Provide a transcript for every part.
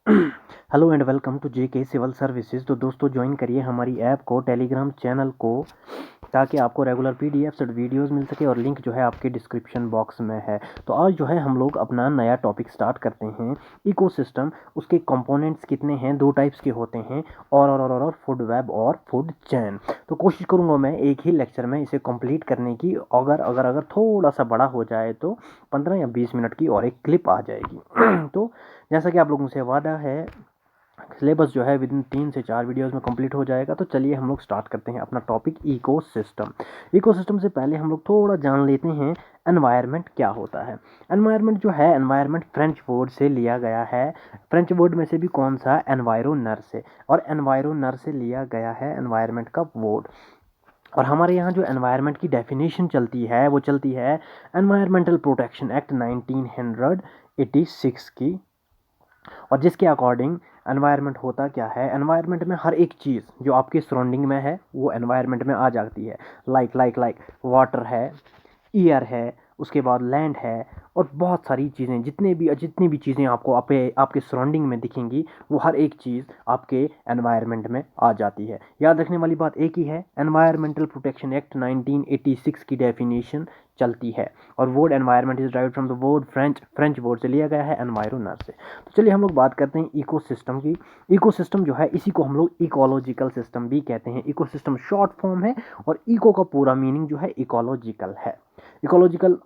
Hello and welcome to J K civil services. तो दोस्तों join करिए हमारी ऐप को, टेलीग्राम चैनल को, ताकि आपको रेगुलर पीडीएफ्स और वीडियोस मिल सके, और लिंक जो है आपके डिस्क्रिप्शन बॉक्स में है। तो आज जो है हम लोग अपना नया टॉपिक स्टार्ट करते हैं। इकोसिस्टम, उसके कंपोनेंट्स कितने हैं, दो टाइप्स के होते हैं, और फूड वेब और फूड चेन। तो कोशिश करूँगा मैं एक ही लेक्चर में इसे कंप्लीट करने की। अगर थोड़ा सा बड़ा हो जाए तो 15 या 20 मिनट की और एक क्लिप आ जाएगी। तो जैसा कि आप लोगों से वादा है, सिलेबस जो है विद इन 3 से 4 वीडियोस में कंप्लीट हो जाएगा। तो चलिए हम लोग स्टार्ट करते हैं अपना टॉपिक इकोसिस्टम। इकोसिस्टम से पहले हम लोग थोड़ा जान लेते हैं एनवायरनमेंट क्या होता है। एनवायरनमेंट जो है, एनवायरनमेंट फ्रेंच वर्ड से लिया गया है। फ्रेंच वर्ड में से भी कौन सा? एनवायरोनर से। और एनवायरोनर से लिया गया है एनवायरनमेंट का वर्ड। और हमारे यहाँ जो एनवायरनमेंट की डेफिनेशन चलती है वो चलती है एनवायरमेंटल प्रोटेक्शन एक्ट 1986 की। और जिसके अकॉर्डिंग एनवायरनमेंट होता क्या है, एनवायरनमेंट में हर एक चीज़ जो आपके सराउंडिंग में है वो एनवायरनमेंट में आ जाती है। लाइक वाटर है, एयर है, उसके बाद लैंड है, और बहुत सारी चीज़ें, जितनी भी चीज़ें आपको आपके सराउंडिंग में दिखेंगी, वो हर एक चीज़ आपके एनवायरनमेंट में आ जाती है। याद रखने वाली बात एक ही है, एनवायरमेंटल प्रोटेक्शन एक्ट 1986 की डेफिनेशन चलती है। और word environment is derived from the word French word से लिया गया है, एनवायरोनर से। तो चलिए हम लोग बात करते हैं इकोसिस्टम की। इकोसिस्टम जो है, इसी को हम लोग इकोलॉजिकल सिस्टम भी कहते हैं। इकोसिस्टम शॉर्ट फॉर्म है, और इको का पूरा मीनिंग जो है इकोलॉजिकल है। इकोलॉजिकल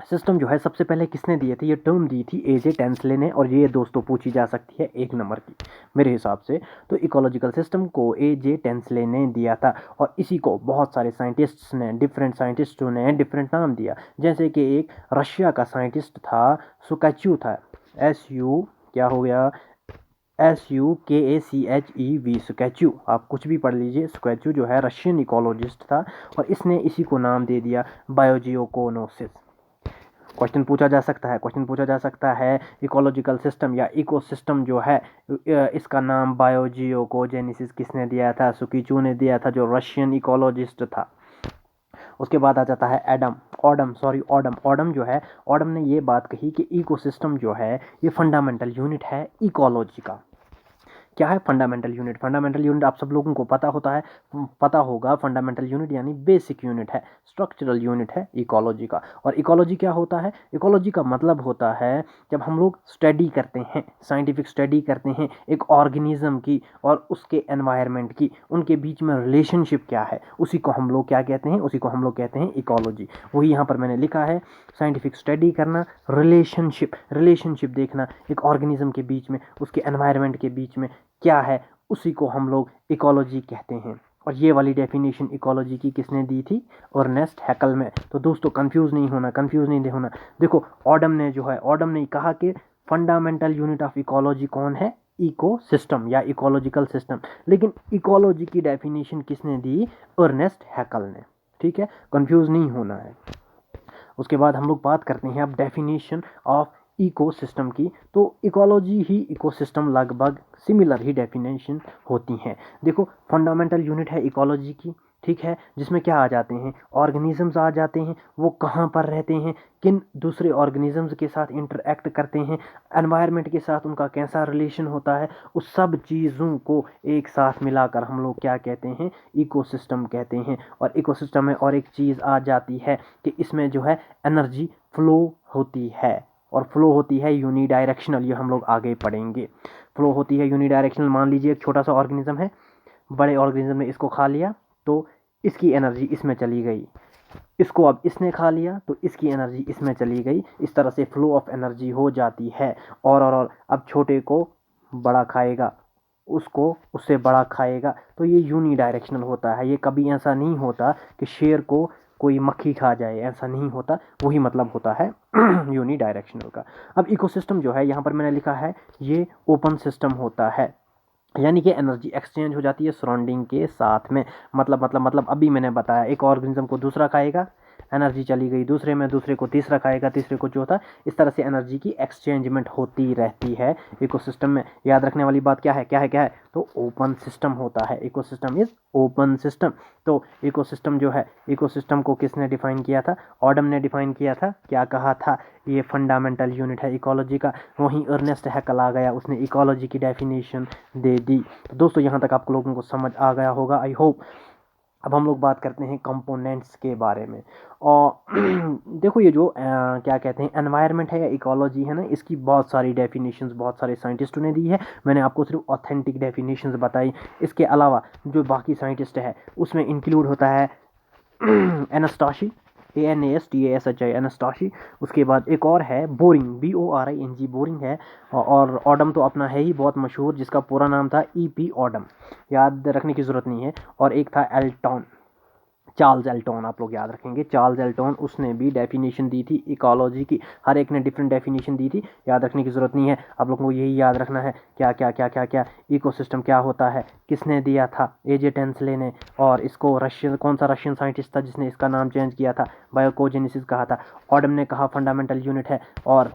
सिस्टम जो है सबसे पहले किसने दिए थे? ये टर्म दी थी एजे टेंसले ने, और ये दोस्तों पूछी जा सकती है 1 नंबर की मेरे हिसाब से। तो इकोलॉजिकल सिस्टम को एजे टेंसले ने दिया था, और इसी को बहुत सारे साइंटिस्ट्स ने, डिफरेंट साइंटिस्टों ने डिफरेंट नाम दिया। जैसे कि एक रशिया का साइंटिस्ट था, सुकैचू था, एस यू क्या हो गया, SUKACHEV, स्कैचू। आप कुछ भी पढ़ लीजिए। स्कैचू जो है रशियन इकोलॉजिस्ट था, और इसने इसी को नाम दे दिया बायोजियोकोनोसिस। क्वेश्चन पूछा जा सकता है इकोलॉजिकल सिस्टम या इकोसिस्टम जो है, इसका नाम बायोजियोकोजेनेसिस किसने दिया था? सुकीचू ने दिया था, जो रशियन इकोलॉजिस्ट था। उसके बाद आ जाता है ऑडम जो है, ऑडम ने ये बात कही कि इकोसिस्टम जो है ये फंडामेंटल यूनिट है इकोलॉजी का। क्या है फंडामेंटल यूनिट? फंडामेंटल यूनिट आप सब लोगों को पता होगा। फंडामेंटल यूनिट यानी बेसिक यूनिट है, स्ट्रक्चरल यूनिट है इकोलॉजी का। और इकोलॉजी क्या होता है? इकोलॉजी का मतलब होता है जब हम लोग स्टडी करते हैं, साइंटिफिक स्टडी करते हैं एक ऑर्गेनिज्म की और उसके एनवायरनमेंट की, उनके बीच में रिलेशनशिप क्या है, उसी को हम लोग क्या कहते हैं? उसी को हम लोग कहते हैं इकोलॉजी। वही यहाँ पर मैंने लिखा है, साइंटिफिक स्टडी करना, रिलेशनशिप देखना एक ऑर्गेनिज्म के बीच में, उसके एनवायरनमेंट के बीच में क्या है, उसी को हम लोग इकोलॉजी कहते हैं। और ये वाली डेफिनेशन इकोलॉजी की किसने दी थी? अर्नेस्ट हैकल में। तो दोस्तों कंफ्यूज नहीं होना। देखो, ऑडम ने कहा कि फंडामेंटल यूनिट ऑफ इकोलॉजी कौन है? इकोसिस्टम या इकोलॉजिकल सिस्टम। लेकिन इकोलॉजी की डेफिनेशन किसने दी? अर्नेस्ट हैकल ने। ठीक है, कंफ्यूज नहीं होना है। उसके बाद हम लोग बात करते हैं अब डेफिनेशन ऑफ इकोसिस्टम की। तो इकोलॉजी ही इकोसिस्टम लगभग सिमिलर ही डेफिनेशन होती हैं। देखो, फंडामेंटल यूनिट है इकोलॉजी की, ठीक है, जिसमें क्या आ जाते हैं? ऑर्गेनिजम्स आ जाते हैं। वो कहाँ पर रहते हैं, किन दूसरे ऑर्गेनिजम्स के साथ इंटरएक्ट करते हैं, एनवायरनमेंट के साथ उनका कैसा रिलेशन होता है, उस सब चीज़ों को एक साथ मिलाकर हम लोग क्या कहते हैं? इकोसिस्टम कहते हैं। और इकोसिस्टम में और एक चीज़ आ जाती है कि इसमें जो है एनर्जी फ्लो होती है, और फ्लो होती है यूनिडायरेक्शनल। ये हम लोग आगे पढ़ेंगे। फ्लो होती है यूनिडायरेक्शनल। मान लीजिए एक छोटा सा ऑर्गेनिज्म है, बड़े ऑर्गेनिज्म ने इसको खा लिया तो इसकी एनर्जी इसमें चली गई, इसको अब इसने खा लिया तो इसकी एनर्जी इसमें चली गई। इस तरह से फ्लो ऑफ एनर्जी हो जाती है। और अब छोटे को बड़ा खाएगा, उसको उससे बड़ा खाएगा, तो ये यूनिडायरेक्शनल होता है। ये कभी ऐसा नहीं होता कि शेर को कोई मक्खी खा जाए, ऐसा नहीं होता। वही मतलब होता है यूनिडायरेक्शनल का। अब इकोसिस्टम जो है, यहाँ पर मैंने लिखा है ये ओपन सिस्टम होता है, यानी कि एनर्जी एक्सचेंज हो जाती है सराउंडिंग के साथ में। मतलब अभी मैंने बताया, एक ऑर्गेनिज्म को दूसरा खाएगा, एनर्जी चली गई दूसरे में, दूसरे को तीसरा खाएगा, तीसरे को चौथा, इस तरह से एनर्जी की एक्सचेंजमेंट होती रहती है इकोसिस्टम में। याद रखने वाली बात क्या है, क्या है, क्या है, तो ओपन सिस्टम होता है, इकोसिस्टम इज ओपन सिस्टम। तो इकोसिस्टम जो है, इकोसिस्टम को किसने डिफाइन किया था, ऑडम ने डिफाइन किया था। क्या कहा था, ये फंडामेंटल यूनिट है इकोलॉजी का। वहीं अर्नेस्ट हैकल आ गया, उसने इकोलॉजी की डेफिनेशन दे दी। तो दोस्तों यहाँ तक आप लोगों को समझ आ गया होगा, आई होप। अब हम लोग बात करते हैं कंपोनेंट्स के बारे में। और देखो ये जो क्या कहते हैं एनवायरनमेंट है या इकोलॉजी है ना, इसकी बहुत सारी डेफिनेशंस बहुत सारे साइंटिस्टों ने दी है। मैंने आपको सिर्फ ऑथेंटिक डेफिनेशंस बताई। इसके अलावा जो बाकी साइंटिस्ट है उसमें इंक्लूड होता है एनास्टाशी, ANASTASHI, एनास्टाशी। उसके बाद एक और है बोरिंग, BORING, बोरिंग है। और ऑडम तो अपना है ही बहुत मशहूर, जिसका पूरा नाम था EP ऑडम, याद रखने की ज़रूरत नहीं है। और एक था एल्टॉन, चार्ल्स एल्टॉन, आप लोग याद रखेंगे चार्ल्स एल्टॉन, उसने भी डेफिनेशन दी थी इकोलॉजी की। हर एक ने डिफरेंट डेफिनेशन दी थी, याद रखने की ज़रूरत नहीं है। आप लोगों को यही याद रखना है क्या क्या क्या क्या क्या इकोसिस्टम क्या होता है, किसने दिया था, AJ टेंसले ने। और इसको रशियन, कौन सा रशियन साइंटिस्ट था जिसने इसका नाम चेंज किया था, बायोकोजेनेसिस कहा था। ऑडम ने कहा फंडामेंटल यूनिट है। और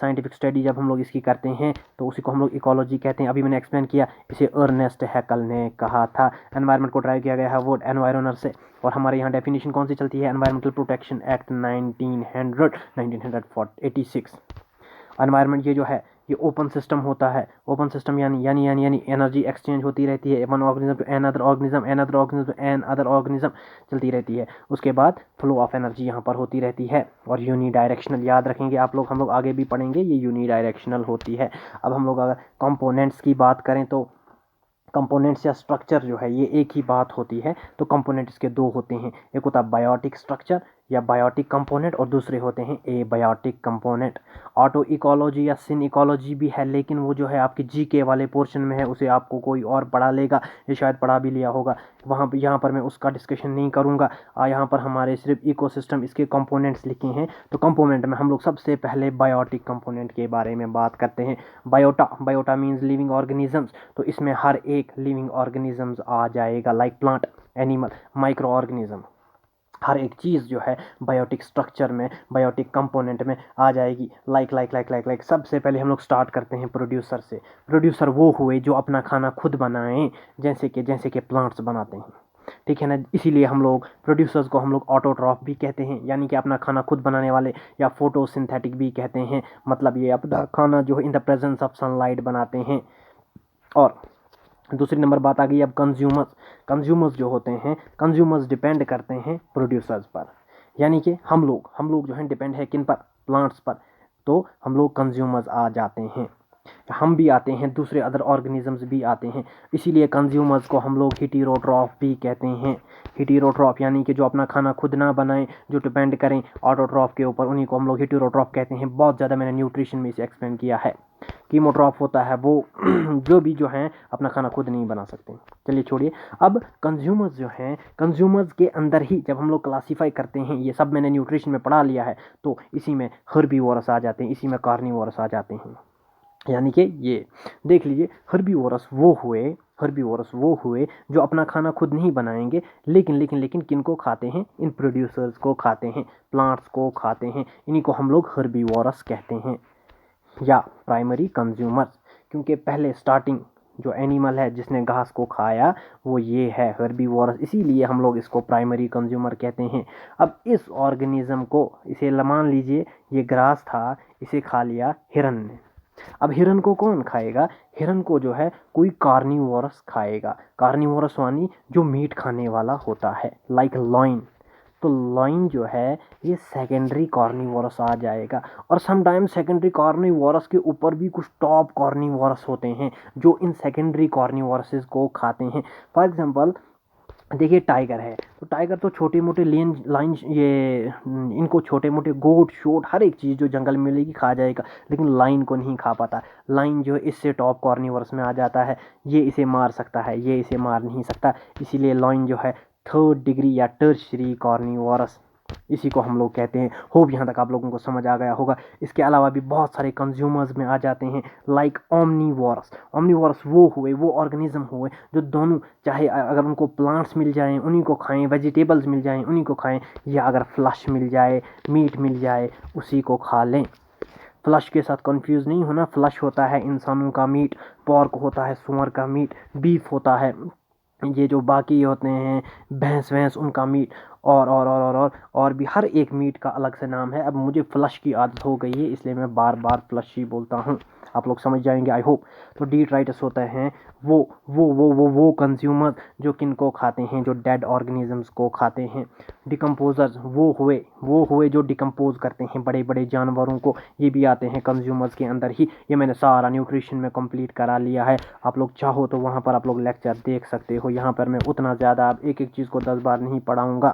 साइंटिफिक स्टडी जब हम लोग इसकी करते हैं तो उसी को हम लोग इकोलॉजी कहते हैं। अभी मैंने एक्सप्लेन किया, इसे अर्नेस्ट हैकल ने कहा था। एनवायरनमेंट को ड्राइव किया गया है वर्ड एनवायरनर से। और हमारे यहाँ डेफिनेशन कौन सी चलती है, एनवायरमेंटल प्रोटेक्शन एक्ट 1986। एनवायरनमेंट ये जो है ये ओपन सिस्टम होता है। ओपन सिस्टम यानी एनर्जी एक्सचेंज होती रहती है, one organism to an other organism, an other organism to an other organism चलती रहती है। उसके बाद फ्लो ऑफ एनर्जी यहाँ पर होती रहती है। और यूनी डायरेक्शनल, याद रखेंगे आप लोग, हम लोग आगे भी पढ़ेंगे, ये यूनी डायरेक्शनल होती है। अब हम लोग अगर कंपोनेंट्स की बात करें तो कंपोनेंट्स या स्ट्रक्चर जो है ये एक ही बात होती है। तो कंपोनेंट इसके दो होते हैं, एक होता है बायोटिक स्ट्रक्चर या बायोटिक कंपोनेंट, और दूसरे होते हैं एबायोटिक कंपोनेंट। ऑटो इकोलॉजी या सिन इकोलॉजी भी है, लेकिन वो जो है आपकी GK वाले पोर्शन में है, उसे आपको कोई और पढ़ा लेगा, ये शायद पढ़ा भी लिया होगा वहाँ, यहाँ पर मैं उसका डिस्कशन नहीं करूँगा। यहाँ पर हमारे सिर्फ इकोसिस्टम, इसके कंपोनेंट्स लिखे हैं। तो कंपोनेंट में हम लोग सबसे पहले बायोटिक कंपोनेंट के बारे में बात करते हैं। Biota means living organisms. तो इसमें हर एक लिविंग ऑर्गेनिजम्स आ जाएगा, like plant, animal, micro organism, हर एक चीज़ जो है बायोटिक स्ट्रक्चर में, बायोटिक कंपोनेंट में आ जाएगी। लाइक सबसे पहले हम लोग स्टार्ट करते हैं प्रोड्यूसर से। प्रोड्यूसर वो हुए जो अपना खाना खुद बनाएं, जैसे कि प्लांट्स बनाते हैं, ठीक है ना। इसीलिए हम लोग प्रोड्यूसर्स को हम लोग ऑटोट्रॉफ भी कहते हैं, यानी कि अपना खाना खुद बनाने वाले, या फोटोसिंथेटिक भी कहते हैं। मतलब ये अपना खाना जो है in the presence of sunlight बनाते हैं। और दूसरी नंबर बात आ गई अब कंज्यूमर्स। कंज्यूमर्स जो होते हैं, कंज्यूमर्स डिपेंड करते हैं प्रोड्यूसर्स पर, यानी कि हम लोग जो हैं डिपेंड है किन पर, प्लांट्स पर। तो हम लोग कंज्यूमर्स आ जाते हैं, हम भी आते हैं, दूसरे अदर ऑर्गेनिजम्स भी आते हैं। इसीलिए कंज्यूमर्स को हम लोग हीटेरोट्रॉफ भी कहते हैं। हीटेरोट्रॉफ यानी कि जो अपना खाना खुद ना बनाएं, जो डिपेंड करें ऑटोट्रॉफ के ऊपर, उन्हीं को हम लोग हीटेरोट्रॉफ कहते हैं। बहुत ज़्यादा मैंने न्यूट्रिशन में इसे एक्सप्लेन किया है। कीमोट्रॉफ होता है वो जो भी जो हैं अपना खाना खुद नहीं बना सकते। चलिए छोड़िए, अब कंज्यूमर्स जो हैं, कंज्यूमर्स के अंदर ही जब हम लोग क्लासीफाई करते हैं, ये सब मैंने न्यूट्रिशन में पढ़ा लिया है, तो इसी में हर्बीवोरस आ जाते हैं, इसी में कार्निवोरस आ जाते हैं। यानी कि ये देख लीजिए, हर्बीवोरस वो हुए जो अपना खाना खुद नहीं बनाएंगे, लेकिन किनको खाते हैं, इन प्रोड्यूसर्स को खाते हैं, प्लांट्स को खाते हैं। इन्हीं को हम लोग हर्बीवोरस कहते हैं, या प्राइमरी कंज्यूमर्स। क्योंकि पहले स्टार्टिंग जो एनिमल है जिसने घास को खाया वो ये है हर्बीवोरस, इसीलिए हम लोग इसको प्राइमरी कंज्यूमर कहते हैं। अब इस ऑर्गेनिज्म को, इसे मान लीजिए ये ग्रास था, इसे खा लिया हिरन ने। अब हिरन को कौन खाएगा, हिरन को जो है कोई कार्निवोरस खाएगा। कार्निवोरस यानी जो मीट खाने वाला होता है, लाइक लॉइन। तो लॉइन जो है ये सेकेंडरी कार्निवोरस आ जाएगा। और समटाइम्स सेकेंडरी कार्निवोरस के ऊपर भी कुछ टॉप कार्निवोरस होते हैं जो इन सेकेंडरी कार्निवोरसेस को खाते हैं। फॉर एग्जांपल देखिए टाइगर है, तो टाइगर तो छोटे मोटे लाइन ये इनको छोटे मोटे गोट शोट हर एक चीज़ जो जंगल में मिलेगी खा जाएगा, लेकिन लाइन को नहीं खा पाता। लाइन जो है इससे टॉप कार्निवोरस में आ जाता है, ये इसे मार सकता है, ये इसे मार नहीं सकता। इसीलिए लाइन जो है 3rd डिग्री या टर्शियरी कार्निवोरस इसी को हम लोग कहते हैं। होप यहाँ तक आप लोगों को समझ आ गया होगा। इसके अलावा भी बहुत सारे कंज्यूमर्स में आ जाते हैं, लाइक ओमनीवोरस। ओमनीवोरस वो हुए, वो ऑर्गेनिज्म हुए जो दोनों, चाहे अगर उनको प्लांट्स मिल जाएं उन्हीं को खाएं, वेजिटेबल्स मिल जाएं उन्हीं को खाएं, या अगर फ्लश मिल जाए, मीट मिल जाए, उसी को खा लें। फ्लश के साथ कंफ्यूज नहीं होना। फ्लश होता है इंसानों का मीट, पॉर्क होता है सुअर का मीट, बीफ होता है ये जो बाकी होते हैं भैंस वैंस उनका मीट, और भी हर एक मीट का अलग से नाम है। अब मुझे फ्लश की आदत हो गई है इसलिए मैं बार बार फ्लश ही बोलता हूँ, आप लोग समझ जाएंगे आई होप। तो डीट्राइटस होते हैं वो कंज्यूमर जो किनको खाते हैं, जो डेड ऑर्गेनिजम्स को खाते हैं। डिकम्पोजर्स वो हुए जो डिकम्पोज करते हैं बड़े बड़े जानवरों को, ये भी आते हैं कंज्यूमर्स के अंदर ही। ये मैंने सारा न्यूट्रिशन में कंप्लीट करा लिया है, आप लोग चाहो तो वहाँ पर आप लोग लेक्चर देख सकते हो। यहाँ पर मैं उतना ज़्यादा एक एक चीज़ को 10 बार नहीं पढ़ाऊँगा।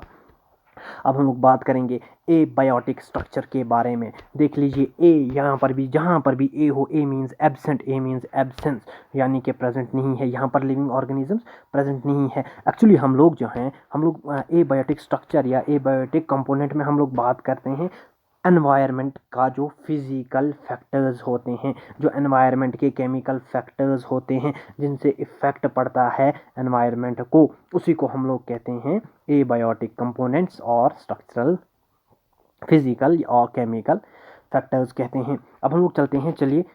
अब हम लोग बात करेंगे एबायोटिक स्ट्रक्चर के बारे में। देख लीजिए ए, यहाँ पर भी जहाँ पर भी ए हो, ए मीन्स एब्सेंट, ए मीन्स एब्सेंस, यानी कि प्रेजेंट नहीं है। यहाँ पर लिविंग ऑर्गेनिजम्स प्रेजेंट नहीं है। एक्चुअली हम लोग जो हैं, हम लोग एबायोटिक स्ट्रक्चर या एबायोटिक कंपोनेंट में हम लोग बात करते हैं एनवायरनमेंट का, जो फिजिकल फैक्टर्स होते हैं, जो एनवायरनमेंट के केमिकल फैक्टर्स होते हैं जिनसे इफ़ेक्ट पड़ता है एनवायरनमेंट को, उसी को हम लोग कहते हैं एबायोटिक कंपोनेंट्स और स्ट्रक्चरल, फिजिकल और केमिकल फैक्टर्स कहते हैं। अब हम लोग चलते हैं, चलिए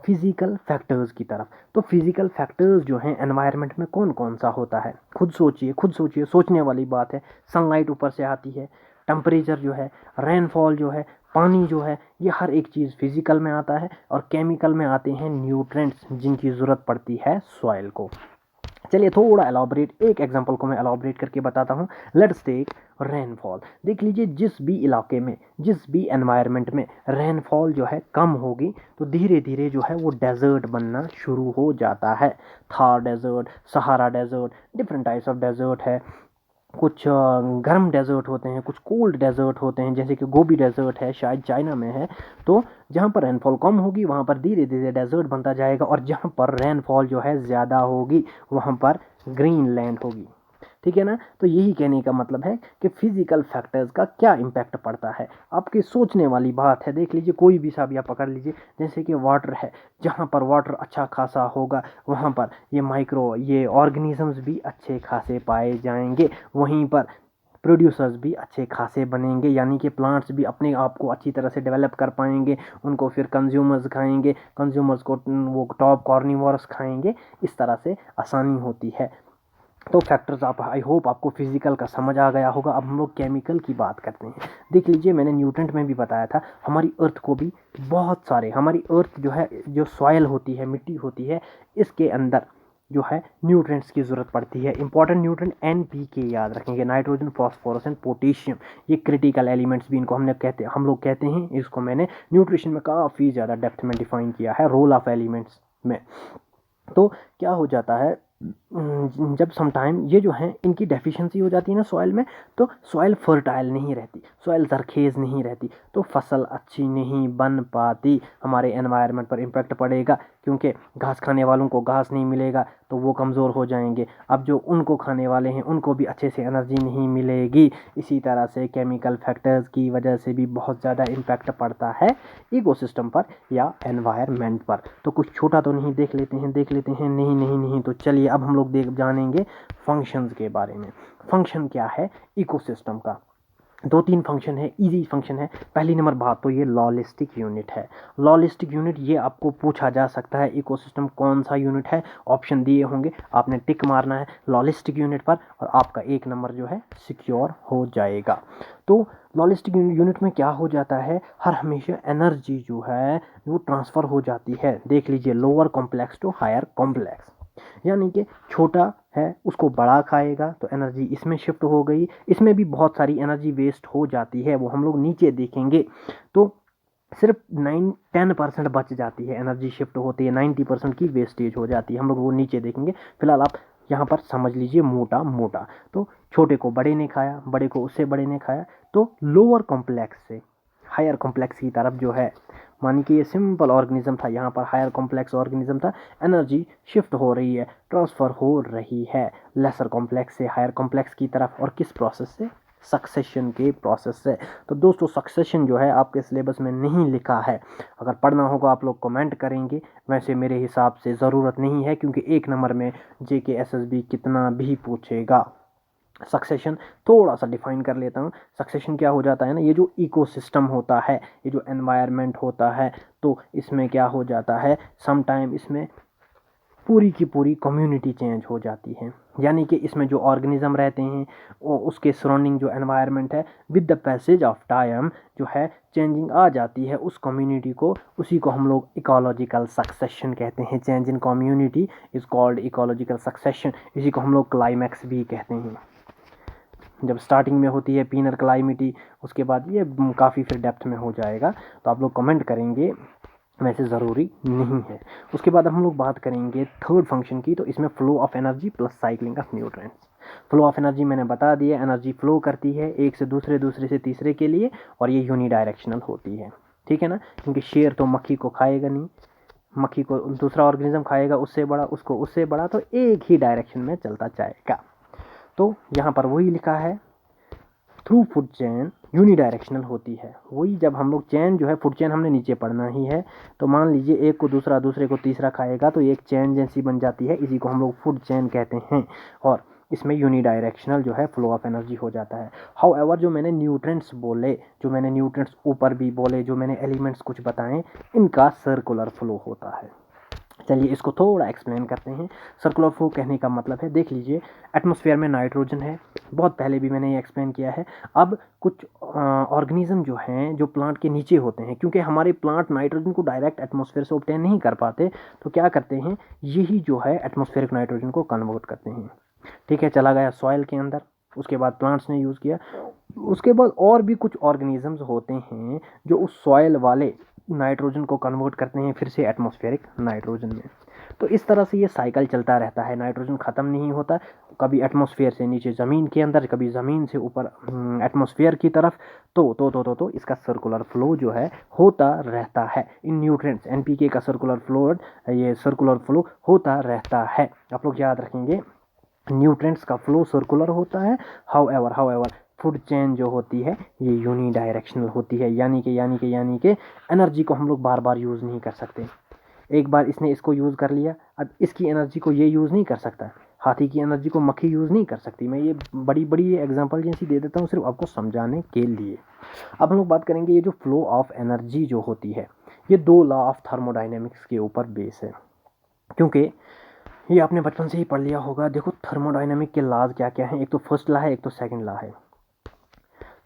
फिजिकल फैक्टर्स की तरफ। तो फिजिकल फैक्टर्स जो हैं एनवायरनमेंट में कौन कौन सा होता है, खुद सोचिए, सोचने वाली बात है। सनलाइट ऊपर से आती है, टेम्परेचर जो है, रेनफॉल जो है, पानी जो है, ये हर एक चीज़ फिजिकल में आता है। और केमिकल में आते हैं न्यूट्रेंट्स जिनकी ज़रूरत पड़ती है सॉइल को। चलिए थोड़ा एलाबरेट, एक एग्जांपल को मैं एलाबरेट करके बताता हूँ। Let's take rainfall. देख लीजिए जिस भी इलाके में, जिस भी एनवायरनमेंट में रेनफॉल जो है कम होगी तो धीरे धीरे जो है वो डेजर्ट बनना शुरू हो जाता है। Thar desert, Sahara desert, different types of desert है। कुछ गर्म डेजर्ट होते हैं, कुछ कोल्ड डेजर्ट होते हैं, जैसे कि गोबी डेजर्ट है, शायद चाइना में है। तो जहाँ पर रेनफॉल कम होगी वहाँ पर धीरे धीरे डेजर्ट बनता जाएगा, और जहाँ पर रेनफॉल जो है ज़्यादा होगी वहाँ पर ग्रीन लैंड होगी। ठीक है ना। तो यही कहने का मतलब है कि फिजिकल फैक्टर्स का क्या इम्पैक्ट पड़ता है, आपकी सोचने वाली बात है। देख लीजिए कोई भी सा भी आप पकड़ लीजिए, जैसे कि वाटर है, जहाँ पर वाटर अच्छा खासा होगा वहाँ पर ये ऑर्गेनिजम्स भी अच्छे खासे पाए जाएंगे, वहीं पर प्रोड्यूसर्स भी अच्छे खासे बनेंगे, यानी कि प्लांट्स भी अपने आप को अच्छी तरह से डेवलप कर पाएंगे। उनको फिर कंज्यूमर्स खाएंगे, कंज्यूमर्स को वो टॉप कार्निवोरस खाएंगे। इस तरह से आसानी होती है। तो फैक्टर्स आप, आई होप आपको फिजिकल का समझ आ गया होगा। अब हम लोग केमिकल की बात करते हैं। देख लीजिए मैंने न्यूट्रेंट में भी बताया था, हमारी अर्थ को भी बहुत सारे, हमारी अर्थ जो है, जो सॉयल होती है, मिट्टी होती है, इसके अंदर जो है न्यूट्रेंट्स की ज़रूरत पड़ती है। इंपॉर्टेंट न्यूट्रेंट NPK याद रखेंगे, नाइट्रोजन, फॉस्फोरस एंड पोटेशियम। ये क्रिटिकल एलिमेंट्स भी इनको हम लोग कहते हैं। इसको मैंने न्यूट्रिशन में काफ़ी ज़्यादा डेप्थ में डिफाइन किया है, रोल ऑफ एलिमेंट्स में। तो क्या हो जाता है, जब समटाइम ये जो है इनकी डेफिशिएंसी हो जाती है ना सॉइल में, तो सॉइल फर्टाइल नहीं रहती, सॉइल जरखेज़ नहीं रहती, तो फसल अच्छी नहीं बन पाती। हमारे एनवायरनमेंट पर इम्पैक्ट पड़ेगा, क्योंकि घास खाने वालों को घास नहीं मिलेगा तो वो कमज़ोर हो जाएंगे। अब जो उनको खाने वाले हैं उनको भी अच्छे से एनर्जी नहीं मिलेगी। इसी तरह से केमिकल फैक्टर्स की वजह से भी बहुत ज़्यादा इम्पैक्ट पड़ता है इकोसिस्टम पर या एनवायरनमेंट पर। तो कुछ छोटा तो नहीं देख लेते हैं, नहीं। तो चलिए अब हम लोग जानेंगे फंक्शंस के बारे में। फंक्शन क्या है इकोसिस्टम का? 2-3 फंक्शन है, इजी फंक्शन है। पहली नंबर बात तो ये लॉजिस्टिक यूनिट है। लॉजिस्टिक यूनिट ये आपको पूछा जा सकता है, इकोसिस्टम कौन सा यूनिट है, ऑप्शन दिए होंगे, आपने टिक मारना है लॉजिस्टिक यूनिट पर और आपका 1 नंबर जो है सिक्योर हो जाएगा। तो लॉजिस्टिक यूनिट में क्या हो जाता है, हर हमेशा एनर्जी जो है वो ट्रांसफ़र हो जाती है। देख लीजिए lower complex to higher complex, यानी कि छोटा है उसको बड़ा खाएगा तो एनर्जी इसमें शिफ्ट हो गई। इसमें भी बहुत सारी एनर्जी वेस्ट हो जाती है, वो हम लोग नीचे देखेंगे। तो सिर्फ 9-10% बच जाती है, एनर्जी शिफ्ट होती है, 90% की वेस्टेज हो जाती है, हम लोग वो नीचे देखेंगे। फिलहाल आप यहाँ पर समझ लीजिए मोटा। तो छोटे को बड़े ने खाया, बड़े को उससे बड़े ने खाया, तो लोअर कॉम्प्लेक्स से हायर कॉम्प्लेक्स की तरफ जो है, मानी कि ये सिंपल ऑर्गेनिज्म था, यहाँ पर हायर कॉम्प्लेक्स ऑर्गेनिज्म था, एनर्जी शिफ्ट हो रही है, ट्रांसफ़र हो रही है लेसर कॉम्प्लेक्स से हायर कॉम्प्लेक्स की तरफ। और किस प्रोसेस से? सक्सेशन के प्रोसेस से। तो दोस्तों सक्सेशन जो है आपके सिलेबस में नहीं लिखा है, अगर पढ़ना होगा आप लोग कमेंट करेंगे, वैसे मेरे हिसाब से ज़रूरत नहीं है क्योंकि 1 नंबर में JK SSB कितना भी पूछेगा। सक्सेशन थोड़ा सा डिफाइन कर लेता हूँ। सक्सेशन क्या हो जाता है ना, ये जो इकोसिस्टम होता है, ये जो एनवायरनमेंट होता है, तो इसमें क्या हो जाता है, सम टाइम इसमें पूरी की पूरी कम्युनिटी चेंज हो जाती है। यानी कि इसमें जो ऑर्गेनिज्म रहते हैं और उसके सराउंडिंग जो एनवायरनमेंट है, with the passage of time जो है चेंजिंग आ जाती है उस कम्युनिटी को, उसी को हम लोग इकोलॉजिकल सक्सेशन कहते हैं। Change in community is called ecological succession. इसी को हम लोग क्लाइमैक्स भी कहते हैं। जब स्टार्टिंग में होती है पीनर क्लाइमिटी, उसके बाद ये काफ़ी फिर डेप्थ में हो जाएगा, तो आप लोग कमेंट करेंगे, वैसे ज़रूरी नहीं है। उसके बाद हम लोग बात करेंगे थर्ड फंक्शन की, तो इसमें flow of energy plus cycling of nutrients. Flow of energy मैंने बता दिया, एनर्जी फ्लो करती है एक से दूसरे, दूसरे से तीसरे के लिए, और ये यूनिडायरेक्शनल होती है, ठीक है ना, क्योंकि शेर तो मक्खी को खाएगा नहीं, मक्खी को दूसरा ऑर्गेनिज्म खाएगा, उससे बड़ा, उसको उससे बड़ा, तो एक ही डायरेक्शन में चलता जाएगा। तो यहाँ पर वही लिखा है, थ्रू फूड चेन यूनिडायरेक्शनल होती है। वही जब हम लोग चेन जो है, फूड चेन हमने नीचे पढ़ना ही है, तो मान लीजिए एक को दूसरा, दूसरे को तीसरा खाएगा, तो एक चेन जैसी बन जाती है, इसी को हम लोग फूड चेन कहते हैं, और इसमें यूनिडायरेक्शनल जो है फ्लो ऑफ एनर्जी हो जाता है। हाउ एवर जो मैंने न्यूट्रेंट्स बोले, जो मैंने न्यूट्रेंट्स ऊपर भी बोले, जो मैंने एलिमेंट्स कुछ बताएं, इनका सर्कुलर फ्लो होता है। चलिए इसको थोड़ा एक्सप्लेन करते हैं। सर्कुलर फ्लो कहने का मतलब है, देख लीजिए एटमॉस्फेयर में नाइट्रोजन है, बहुत पहले भी मैंने ये एक्सप्लेन किया है। अब कुछ ऑर्गेनिज्म जो हैं, जो प्लांट के नीचे होते हैं, क्योंकि हमारे प्लांट नाइट्रोजन को डायरेक्ट एटमॉस्फेयर से ऑब्टेन नहीं कर पाते, तो क्या करते हैं, यही जो है एटमॉस्फेरिक नाइट्रोजन को कन्वर्ट करते हैं। ठीक है, चला गया सॉइल के अंदर, उसके बाद प्लांट्स ने यूज़ किया, उसके बाद और भी कुछ ऑर्गेनिजम्स होते हैं जो उस सॉइल वाले नाइट्रोजन को कन्वर्ट करते हैं फिर से एटमॉस्फेरिक नाइट्रोजन में। तो इस तरह से ये साइकिल चलता रहता है, नाइट्रोजन ख़त्म नहीं होता, कभी एटमॉस्फेयर से नीचे ज़मीन के अंदर, कभी ज़मीन से ऊपर एटमॉस्फेयर की तरफ। तो इसका सर्कुलर फ्लो जो है होता रहता है। इन न्यूट्रिएंट्स NPK का सर्कुलर फ्लो, ये सर्कुलर फ्लो होता रहता है। आप लोग याद रखेंगे, न्यूट्रिएंट्स का फ्लो सर्कुलर होता है। हाउएवर फूड चेन जो होती है ये यूनिडायरेक्शनल होती है, यानी कि एनर्जी को हम लोग बार बार यूज़ नहीं कर सकते। एक बार इसने इसको यूज़ कर लिया, अब इसकी एनर्जी को ये यूज़ नहीं कर सकता, हाथी की एनर्जी को मक्खी यूज़ नहीं कर सकती। मैं ये बड़ी बड़ी एग्जांपल जैसी दे देता हूँ सिर्फ आपको समझाने के लिए। अब हम लोग बात करेंगे, ये जो फ्लो ऑफ एनर्जी जो होती है, ये 2 लॉ ऑफ थर्मोडाइनमिक्स के ऊपर बेस है, क्योंकि ये आपने बचपन से ही पढ़ लिया होगा। देखो थर्मोडाइनमिक के लॉज क्या क्या हैं, एक तो फर्स्ट लॉ है, एक तो सेकंड लॉ है।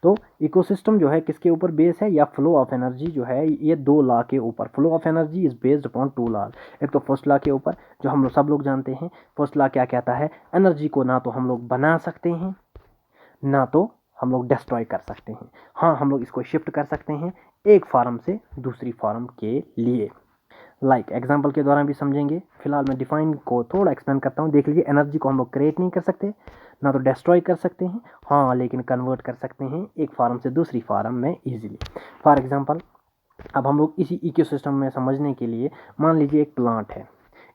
तो इकोसिस्टम जो है किसके ऊपर बेस है, या फ्लो ऑफ एनर्जी जो है, ये 2 लॉ के ऊपर। Flow of energy is based upon 2 law. एक तो फर्स्ट लॉ के ऊपर, जो हम लोग सब लोग जानते हैं। फर्स्ट लॉ क्या कहता है, एनर्जी को ना तो हम लोग बना सकते हैं, ना तो हम लोग डिस्ट्रॉय कर सकते हैं। हाँ, हम लोग इसको शिफ्ट कर सकते हैं एक फॉर्म से दूसरी फॉर्म के लिए। एग्जाम्पल के दौरान भी समझेंगे, फिलहाल मैं डिफाइन को थोड़ा एक्सप्लेन करता हूँ। देख लीजिए, एनर्जी को हम लोग क्रिएट नहीं कर सकते, ना तो डिस्ट्रॉय कर सकते हैं, हाँ लेकिन कन्वर्ट कर सकते हैं एक फॉर्म से दूसरी फॉर्म में इजीली। फॉर एग्जांपल, अब हम लोग इसी इकोसिस्टम में समझने के लिए, मान लीजिए एक प्लांट है,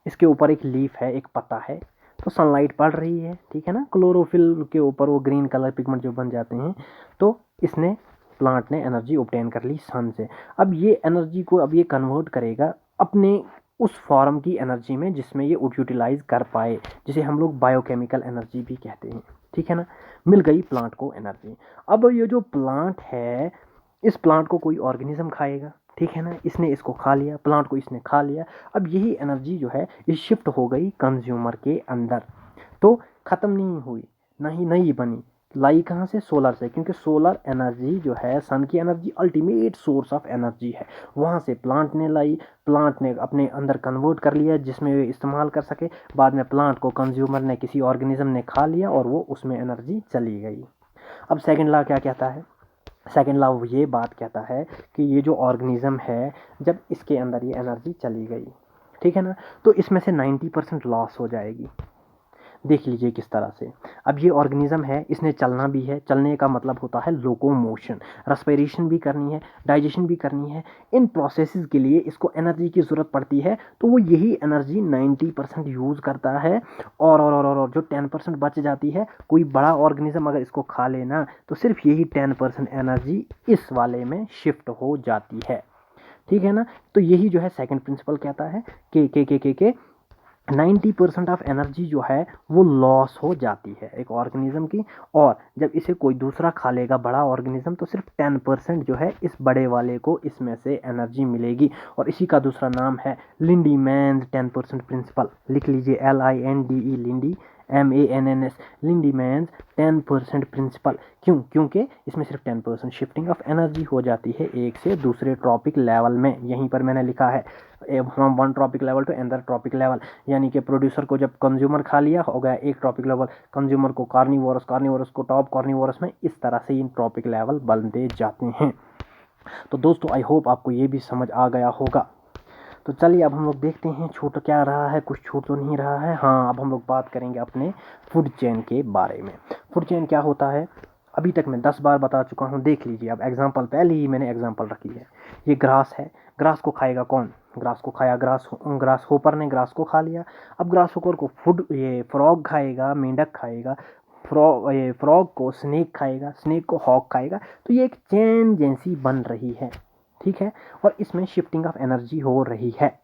इसके ऊपर एक लीफ है, एक पत्ता है, तो सनलाइट पड़ रही है, ठीक है ना, क्लोरोफिल के ऊपर वो ग्रीन कलर पिगमेंट जो बन जाते हैं, तो इसने प्लांट ने एनर्जी ऑब्टेन कर ली सन से। अब ये एनर्जी को अब ये कन्वर्ट करेगा अपने उस फॉर्म की एनर्जी में जिसमें ये यूटिलाइज कर पाए, जिसे हम लोग बायोकेमिकल एनर्जी भी कहते हैं, ठीक है ना। मिल गई प्लांट को एनर्जी। अब ये जो प्लांट है, इस प्लांट को कोई ऑर्गेनिज्म खाएगा, ठीक है ना, इसने इसको खा लिया, प्लांट को इसने खा लिया। अब यही एनर्जी जो है ये शिफ्ट हो गई कंज्यूमर के अंदर, तो ख़त्म नहीं हुई, ना ही नई बनी। लाई कहाँ से, सोलर से, क्योंकि सोलर एनर्जी जो है, सन की energy ultimate source of energy है। वहाँ से प्लांट ने लाई, प्लांट ने अपने अंदर कन्वर्ट कर लिया जिसमें वे इस्तेमाल कर सके। बाद में प्लांट को कंज्यूमर ने, किसी ऑर्गेनिज्म ने खा लिया और वो उसमें एनर्जी चली गई। अब सेकेंड लॉ क्या कहता है, सेकेंड लॉ ये बात कहता है कि ये जो ऑर्गेनिज्म है, जब इसके अंदर ये एनर्जी चली गई, ठीक है ना, तो इसमें से 90% लॉस हो जाएगी। देख लीजिए किस तरह से। अब ये ऑर्गेनिज्म है, इसने चलना भी है, चलने का मतलब होता है लोकोमोशन, रेस्पिरेशन भी करनी है, डाइजेशन भी करनी है। इन प्रोसेसेस के लिए इसको एनर्जी की ज़रूरत पड़ती है, तो वो यही एनर्जी 90% यूज़ करता है। और जो 10% बच जाती है, कोई बड़ा ऑर्गेनिज्म अगर इसको खा लेना तो सिर्फ यही 10% एनर्जी इस वाले में शिफ्ट हो जाती है। ठीक है ना। तो यही जो है सेकंड प्रिंसिपल कहता है कि 90% ऑफ एनर्जी जो है वो लॉस हो जाती है एक ऑर्गेनिज्म की, और जब इसे कोई दूसरा खा लेगा बड़ा ऑर्गेनिज्म तो सिर्फ 10% जो है इस बड़े वाले को इसमें से एनर्जी मिलेगी। और इसी का दूसरा नाम है लिंडीमैन्स 10% प्रिंसिपल। लिख लीजिए LINDE, लिंडी MANNS, लिंडीमैन्स 10% प्रिंसिपल। क्योंकि इसमें सिर्फ 10% शिफ्टिंग ऑफ एनर्जी हो जाती है एक से दूसरे ट्रॉपिक लेवल में। यहीं पर मैंने लिखा है from one trophic level to another trophic level, यानी कि प्रोड्यूसर को जब कंज्यूमर खा लिया हो गया एक ट्रॉपिक लेवल, कंज्यूमर को कार्निवोरस, कार्निवोरस को टॉप कार्निवोरस में, इस तरह से इन ट्रॉपिक लेवल बनते जाते हैं। तो दोस्तों आई होप आपको ये भी समझ आ गया होगा। तो चलिए अब हम लोग देखते हैं छूट क्या रहा है, कुछ छूट तो नहीं रहा है। हाँ, अब हम लोग बात करेंगे अपने फूड चेन के बारे में। फूड चेन क्या होता है अभी तक मैं 10 बार बता चुका हूँ, देख लीजिए। अब एग्जांपल, पहले ही मैंने एग्जांपल रखी है। ये ग्रास है, ग्रास को खाएगा कौन? ग्रास को खाया ग्रास होपर ने ग्रास को खा लिया। अब ग्रास होपर को फूड, ये फ्रॉग खाएगा, मेंढक खाएगा, फ्रॉग को स्नेक खाएगा, स्नेक को हॉक खाएगा। तो ये एक चेन जैसी बन रही है, ठीक है। और इसमें शिफ्टिंग ऑफ एनर्जी हो रही है,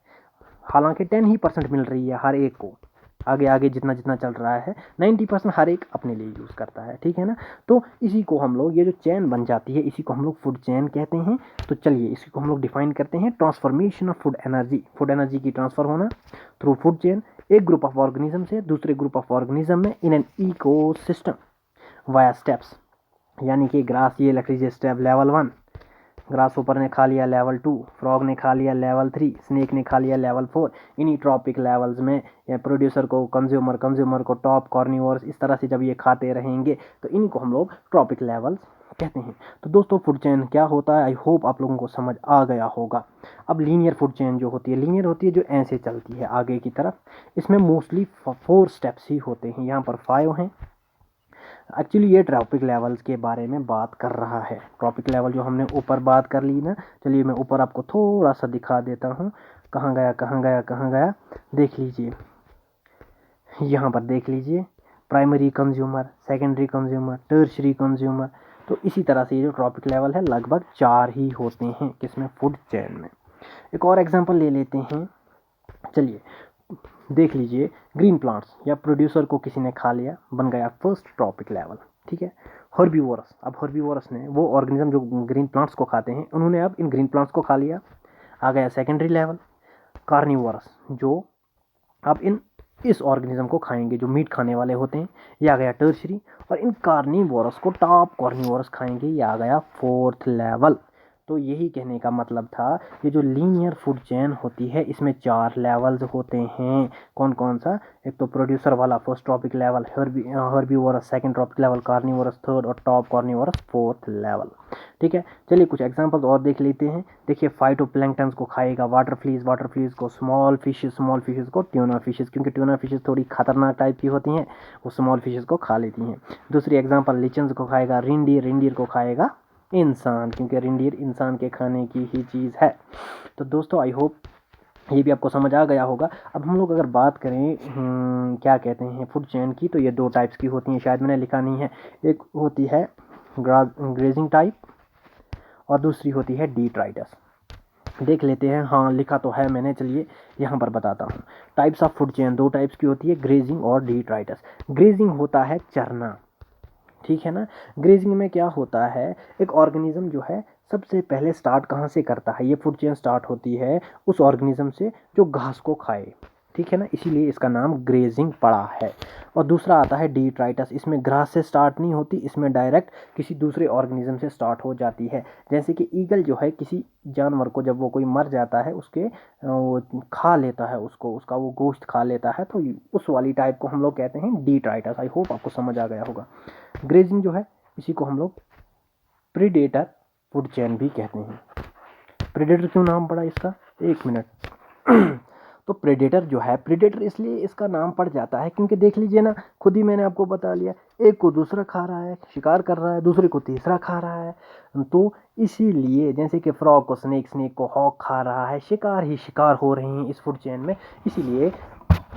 हालांकि 10% मिल रही है हर एक को। आगे आगे जितना जितना चल रहा है 90% हर एक अपने लिए यूज़ करता है, ठीक है ना। तो इसी को हम लोग, ये जो चेन बन जाती है इसी को हम लोग फूड चेन कहते हैं। तो चलिए इसी को हम लोग डिफाइन करते हैं। Transformation of food energy, food energy की ट्रांसफर होना थ्रू फूड चेन, एक ग्रुप ऑफ ऑर्गेनिज्म से दूसरे ग्रुप ऑफ ऑर्गेनिज्म में in an ecosystem via steps. यानी कि ग्रास, ये लग लीजिए स्टेप लेवल 1, ग्रास होपर ने खा लिया लेवल 2, फ्रॉग ने खा लिया लेवल 3, स्नेक ने खा लिया लेवल 4। इन्हीं ट्रॉपिक लेवल्स में या प्रोड्यूसर को कंज्यूमर, कंज्यूमर को टॉप, कार्निवोरस, इस तरह से जब ये खाते रहेंगे तो इन्हीं को हम लोग ट्रॉपिक लेवल्स कहते हैं। तो दोस्तों फूड चेन क्या होता है, आई होप आप लोगों को समझ आ गया होगा। अब लीनियर फूड चेन जो होती है, लीनियर होती है जो ऐसे चलती है आगे की तरफ। इसमें मोस्टली 4 स्टेप्स ही होते हैं, यहाँ पर 5 हैं। एक्चुअली ये ट्रॉपिक लेवल्स के बारे में बात कर रहा है। ट्रॉपिक लेवल जो हमने ऊपर बात कर ली ना, चलिए मैं ऊपर आपको थोड़ा सा दिखा देता हूँ। कहाँ गया कहाँ गया कहाँ गया, देख लीजिए, यहाँ पर देख लीजिए। Primary consumer, secondary consumer, tertiary consumer. तो इसी तरह से ये जो ट्रॉपिक लेवल है लगभग 4 ही होते हैं किसमें, फूड चेन में। एक और एग्जांपल ले लेते हैं, चलिए देख लीजिए। ग्रीन प्लांट्स या प्रोड्यूसर को किसी ने खा लिया, बन गया फर्स्ट ट्रॉपिक लेवल, ठीक है। हर्बीवोरस, अब हर्बीवोरस ने, वो ऑर्गेनिज्म जो ग्रीन प्लांट्स को खाते हैं, उन्होंने अब इन ग्रीन प्लांट्स को खा लिया, आ गया सेकेंडरी लेवल। कार्निवोरस जो अब इस ऑर्गेनिज्म को खाएंगे, जो मीट खाने वाले होते हैं, ये आ गया टर्शरी। और इन कार्निवोरस को टॉप कार्निवोरस खाएंगे, ये आ गया फोर्थ लेवल। तो यही कहने का मतलब था, ये जो लीनियर फूड चेन होती है इसमें 4 लेवल्स होते हैं। कौन कौन सा? एक तो प्रोड्यूसर वाला first trophic level, herbivorous second trophic level, carnivorous third, और टॉप कार्निवोरस फोर्थ लेवल, ठीक है। चलिए कुछ एग्जांपल्स और देख लेते हैं। देखिए फाइटोप्लैंक्टन्स को खाएगा वाटर फ्लीज, वाटर फ्लीज को स्मॉल फिशेस को ट्यूना फिशेस, क्योंकि ट्यूना फिशेस थोड़ी खतरनाक टाइप की होती हैं, वो स्मॉल फिशेस को खा लेती हैं। दूसरी एग्जांपल, लिचन्स को खाएगा रिंडीर, रिंडीर को खाएगा इंसान, क्योंकि रिंडीर इंसान के खाने की ही चीज़ है। तो दोस्तों आई होप ये भी आपको समझ आ गया होगा। अब हम लोग अगर बात करें क्या कहते हैं फूड चेन की, तो ये 2 टाइप्स की होती हैं, शायद मैंने लिखा नहीं है। एक होती है ग्रेजिंग टाइप और दूसरी होती है डिट्राइटस। देख लेते हैं, हाँ लिखा तो है मैंने, चलिए यहाँ पर बताता हूँ। Types of food chain 2 types की होती है, ग्रेजिंग और डिट्राइटस। ग्रेजिंग होता है चरना, ठीक है ना। ग्रेजिंग में क्या होता है, एक ऑर्गेनिज्म जो है सबसे पहले स्टार्ट कहाँ से करता है, ये फूड चेन स्टार्ट होती है उस ऑर्गेनिज्म से जो घास को खाए, ठीक है ना, इसीलिए इसका नाम ग्रेजिंग पड़ा है। और दूसरा आता है डिट्राइटस, इसमें ग्रास से स्टार्ट नहीं होती, इसमें डायरेक्ट किसी दूसरे ऑर्गेनिज्म से स्टार्ट हो जाती है। जैसे कि ईगल जो है किसी जानवर को, जब वो कोई मर जाता है उसके वो खा लेता है उसको, उसका वो गोश्त खा लेता है, तो उस वाली टाइप को हम लोग कहते हैं डिट्राइटस। आई होप आपको समझ आ गया होगा। ग्रेजिंग जो है इसी को हम लोग प्रीडेटर फूड चेन भी कहते हैं। प्रीडेटर क्यों नाम पड़ा इसका, 1 मिनट। तो प्रेडेटर जो है, प्रेडेटर इसलिए इसका नाम पड़ जाता है क्योंकि देख लीजिए ना, खुद ही मैंने आपको बता लिया, एक को दूसरा खा रहा है, शिकार कर रहा है, दूसरे को तीसरा खा रहा है। तो इसीलिए जैसे कि फ्रॉग को स्नेक, स्नेक को हॉक खा रहा है, शिकार ही शिकार हो रहे हैं इस फूड चेन में। इसीलिए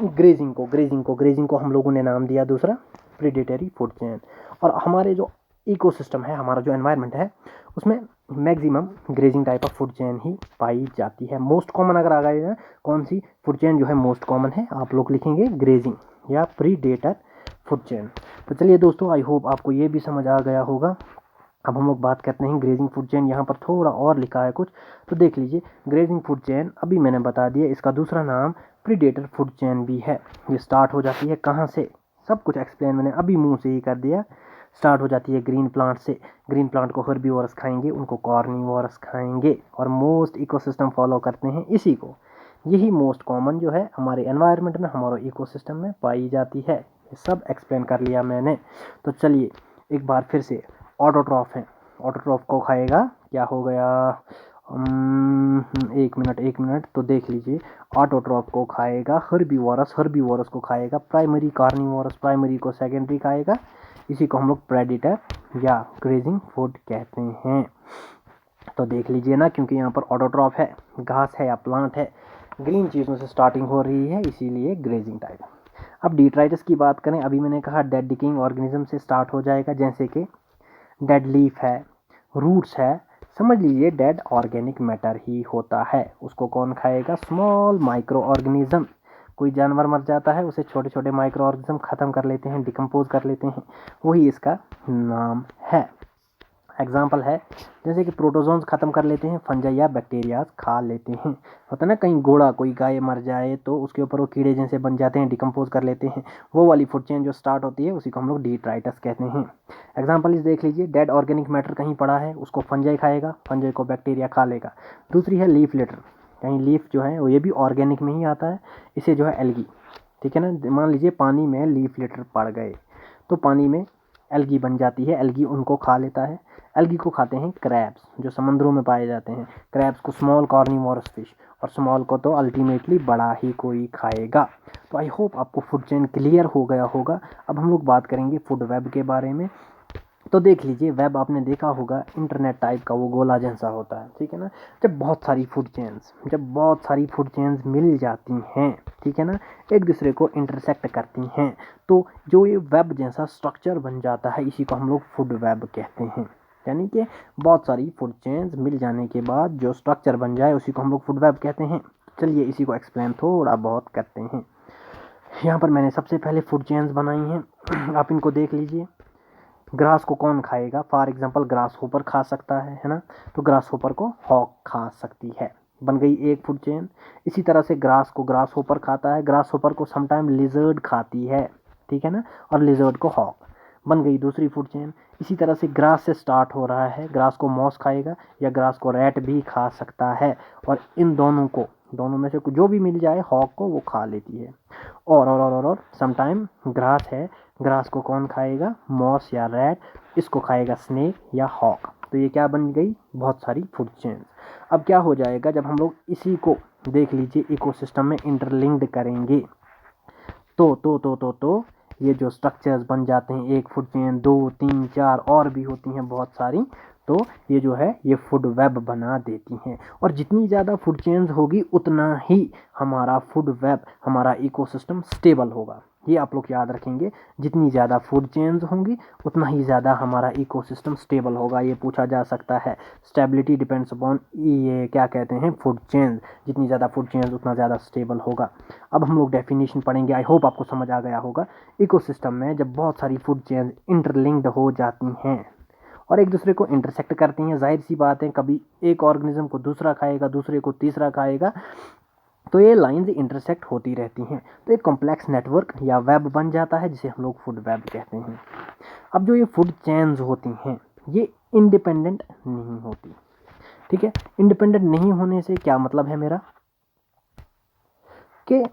ग्रेजिंग को हम लोगों ने नाम दिया दूसरा प्रेडेटरी फूड चेन। और हमारे जो इकोसिस्टम है, हमारा जो एनवायरनमेंट है, उसमें maximum grazing type of food chain ही पाई जाती है। मोस्ट कॉमन अगर आ गई ना, कौन सी फूड चेन जो है मोस्ट कॉमन है, आप लोग लिखेंगे ग्रेजिंग या प्रीडेटर फूड चेन। तो चलिए दोस्तों, आई होप आपको ये भी समझ आ गया होगा। अब हम लोग बात करते हैं ग्रेजिंग फूड चेन। यहाँ पर थोड़ा और लिखा है कुछ, तो देख लीजिए। ग्रेजिंग फूड चेन अभी मैंने बता दिया, इसका दूसरा नाम प्रीडेटर फूड चेन भी है। ये स्टार्ट हो जाती है कहाँ से, सब कुछ एक्सप्लेन मैंने अभी मुंह से ही कर दिया। स्टार्ट हो जाती है ग्रीन प्लांट से। ग्रीन प्लांट को हर्बीवोरस खाएंगे, उनको कार्निवोरस खाएंगे, और मोस्ट इकोसिस्टम फॉलो करते हैं इसी को। यही मोस्ट कॉमन जो है हमारे एनवायरनमेंट में, हमारे इकोसिस्टम में पाई जाती है। ये सब एक्सप्लेन कर लिया मैंने। तो चलिए एक बार फिर से, ऑटोट्रॉफ है, ऑटोट्रॉफ को खाएगा, क्या हो गया, एक मिनट, तो देख लीजिए। ऑटोट्रॉफ को खाएगा हर्बीवोरस, हर्बीवोरस को खाएगा प्राइमरी कार्निवोरस, प्राइमरी को सेकेंडरी खाएगा। इसी को हम लोग प्रेडिटर या ग्रेजिंग फूड कहते हैं। तो देख लीजिए ना, क्योंकि यहाँ पर ऑटोट्रॉफ है, घास है या प्लांट है, ग्रीन चीज़ों से स्टार्टिंग हो रही है, इसीलिए ग्रेजिंग टाइप। अब डिट्राइटस की बात करें, अभी मैंने कहा डेड डिकेइंग ऑर्गेनिज्म से स्टार्ट हो जाएगा, जैसे कि डेड लीफ है, रूट्स है, समझ लीजिए डेड ऑर्गेनिक मैटर ही होता है। उसको कौन खाएगा, स्मॉल माइक्रो ऑर्गेनिज्म। कोई जानवर मर जाता है, उसे छोटे छोटे माइक्रो ऑर्गेनिज्म ख़त्म कर लेते हैं, डिकम्पोज कर लेते हैं, वही इसका नाम है। एग्जाम्पल है, जैसे कि प्रोटोजोन्स खत्म कर लेते हैं, फंजाई या बैक्टीरियाज खा लेते हैं। होता है ना, कहीं घोड़ा, कोई गाय मर जाए तो उसके ऊपर वो कीड़े जैसे बन जाते हैं, डिकम्पोज कर लेते हैं, वो वाली फूड चेन जो स्टार्ट होती है, उसी को हम लोग डिट्राइटस कहते हैं। एग्जाम्पल इस देख लीजिए, डेड ऑर्गेनिक मैटर कहीं पड़ा है, उसको फंजाई खाएगा, फंजाई को बैक्टीरिया खा लेगा। दूसरी है लीफ लिटर, कहीं लीफ जो है वो ये भी ऑर्गेनिक में ही आता है, इसे जो है एल्गी, ठीक है ना, मान लीजिए पानी में लीफ लिटर पड़ गए तो पानी में एल्गी बन जाती है, एल्गी उनको खा लेता है। एल्गी को खाते हैं क्रैब्स, जो समंदरों में पाए जाते हैं। क्रैब्स को स्मॉल कार्निवोरस फिश, और स्मॉल को तो अल्टीमेटली बड़ा ही कोई खाएगा। तो आई होप आपको फूड चेन क्लियर हो गया होगा। अब हम लोग बात करेंगे फूड वेब के बारे में। तो देख लीजिए, वेब आपने देखा होगा, इंटरनेट टाइप का वो गोला जैसा होता है, ठीक है ना। जब बहुत सारी फूड चेन्स मिल जाती हैं, ठीक है ना, एक दूसरे को इंटरसेक्ट करती हैं, तो जो ये वेब जैसा स्ट्रक्चर बन जाता है, इसी को हम लोग फूड वेब कहते हैं। यानी कि बहुत सारी फूड चेन्स मिल जाने के बाद जो स्ट्रक्चर बन जाए, उसी को हम लोग फूड वेब कहते हैं। चलिए इसी को एक्सप्लेन थोड़ा बहुत करते हैं। यहाँ पर मैंने सबसे पहले फूड चेन्स बनाई हैं, आप इनको देख लीजिए। ग्रास को कौन खाएगा, फॉर एग्जांपल ग्रास होपर खा सकता है ना, तो ग्रास होपर को हॉक खा सकती है, बन गई एक फूड चेन। इसी तरह से ग्रास को ग्रास होपर खाता है, ग्रास होपर को समटाइम लिजर्ड खाती है, ठीक है ना, और लिजर्ड को हॉक, बन गई दूसरी फूड चेन। इसी तरह से ग्रास से स्टार्ट हो रहा है, ग्रास को मॉस खाएगा, या ग्रास को रैट भी खा सकता है, और इन दोनों में से जो भी मिल जाए हॉक को, वो खा लेती है। और समटाइम ग्रास है, ग्रास को कौन खाएगा, मॉस या रैट, इसको खाएगा स्नेक या हॉक। तो ये क्या बन गई, बहुत सारी फूड चेन। अब क्या हो जाएगा, जब हम लोग इसी को देख लीजिए इकोसिस्टम में इंटरलिंक्ड करेंगे, तो ये जो स्ट्रक्चर्स बन जाते हैं, एक फूड चेन, 2, 3, 4 और भी होती हैं बहुत सारी, तो ये जो है ये फूड वेब बना देती हैं। और जितनी ज़्यादा फूड चेन्स होगी, उतना ही हमारा फूड वेब, हमारा इकोसिस्टम स्टेबल होगा। ये आप लोग याद रखेंगे, जितनी ज़्यादा फूड चेन्स होंगी, उतना ही ज़्यादा हमारा इकोसिस्टम स्टेबल होगा। ये पूछा जा सकता है, स्टेबिलिटी डिपेंड्स अपॉन, ये क्या कहते हैं, फूड चेन्स। जितनी ज़्यादा फूड चेन्स, उतना ज़्यादा स्टेबल होगा। अब हम लोग डेफिनेशन पढ़ेंगे, आई होप आपको समझ आ गया होगा। इकोसिस्टम में जब बहुत सारी फूड चेन्स इंटरलिंक्ड हो जाती हैं और एक दूसरे को इंटरसेक्ट करती हैं, जाहिर सी बात है, कभी एक ऑर्गेनिज्म को दूसरा खाएगा, दूसरे को तीसरा खाएगा, तो ये लाइंस इंटरसेक्ट होती रहती हैं, तो एक कॉम्प्लेक्स नेटवर्क या वेब बन जाता है, जिसे हम लोग फूड वेब कहते हैं। अब जो ये फूड चेन्स होती हैं, ये इंडिपेंडेंट नहीं होती, ठीक है। इंडिपेंडेंट नहीं होने से क्या मतलब है मेरा, कि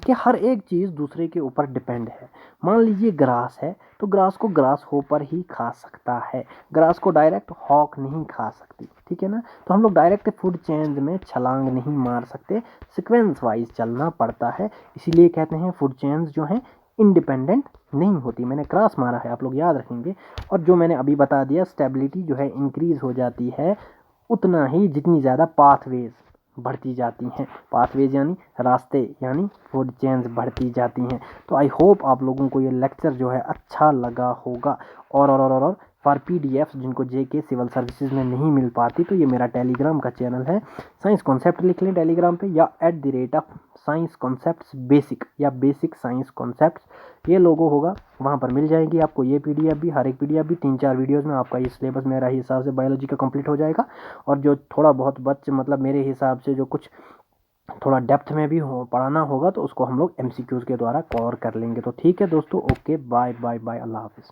कि हर एक चीज़ दूसरे के ऊपर डिपेंड है। मान लीजिए ग्रास है, तो ग्रास को ग्रास होपर ही खा सकता है, ग्रास को डायरेक्ट हॉक नहीं खा सकती, ठीक है ना। तो हम लोग डायरेक्ट फूड चेन में छलांग नहीं मार सकते, सीक्वेंस वाइज चलना पड़ता है। इसीलिए कहते हैं फूड चेन्स जो हैं इंडिपेंडेंट नहीं होती। मैंने क्रॉस मारा है, आप लोग याद रखेंगे। और जो मैंने अभी बता दिया, स्टेबिलिटी जो है इंक्रीज हो जाती है उतना ही जितनी ज़्यादा पाथवेज बढ़ती जाती हैं। पाथवेज यानी रास्ते, यानी फूड चेन्स बढ़ती जाती हैं। तो आई होप आप लोगों को ये लेक्चर जो है अच्छा लगा होगा। और फॉर पीडीएफ जिनको जेके सिविल सर्विसेज में नहीं मिल पाती, तो ये मेरा टेलीग्राम का चैनल है, साइंस कॉन्सेप्ट लिख लें टेलीग्राम पे, या @साइंस कॉन्सेप्ट्स बेसिक, या बेसिक साइंस कॉन्सेप्ट्स, ये लोगो होगा, वहाँ पर मिल जाएगी आपको ये पीडीएफ भी। हर एक पीडीएफ भी 3-4 वीडियोस में आपका ये सिलेबस मेरा हिसाब से बायोलॉजी का कंप्लीट हो जाएगा। और जो थोड़ा बहुत मतलब मेरे हिसाब से जो कुछ थोड़ा डेप्थ में भी पढ़ाना होगा, तो उसको हम लोग एमसीक्यूज के द्वारा कवर कर लेंगे। तो ठीक है दोस्तों, ओके, बाय बाय बाय, अल्लाह हाफिज़।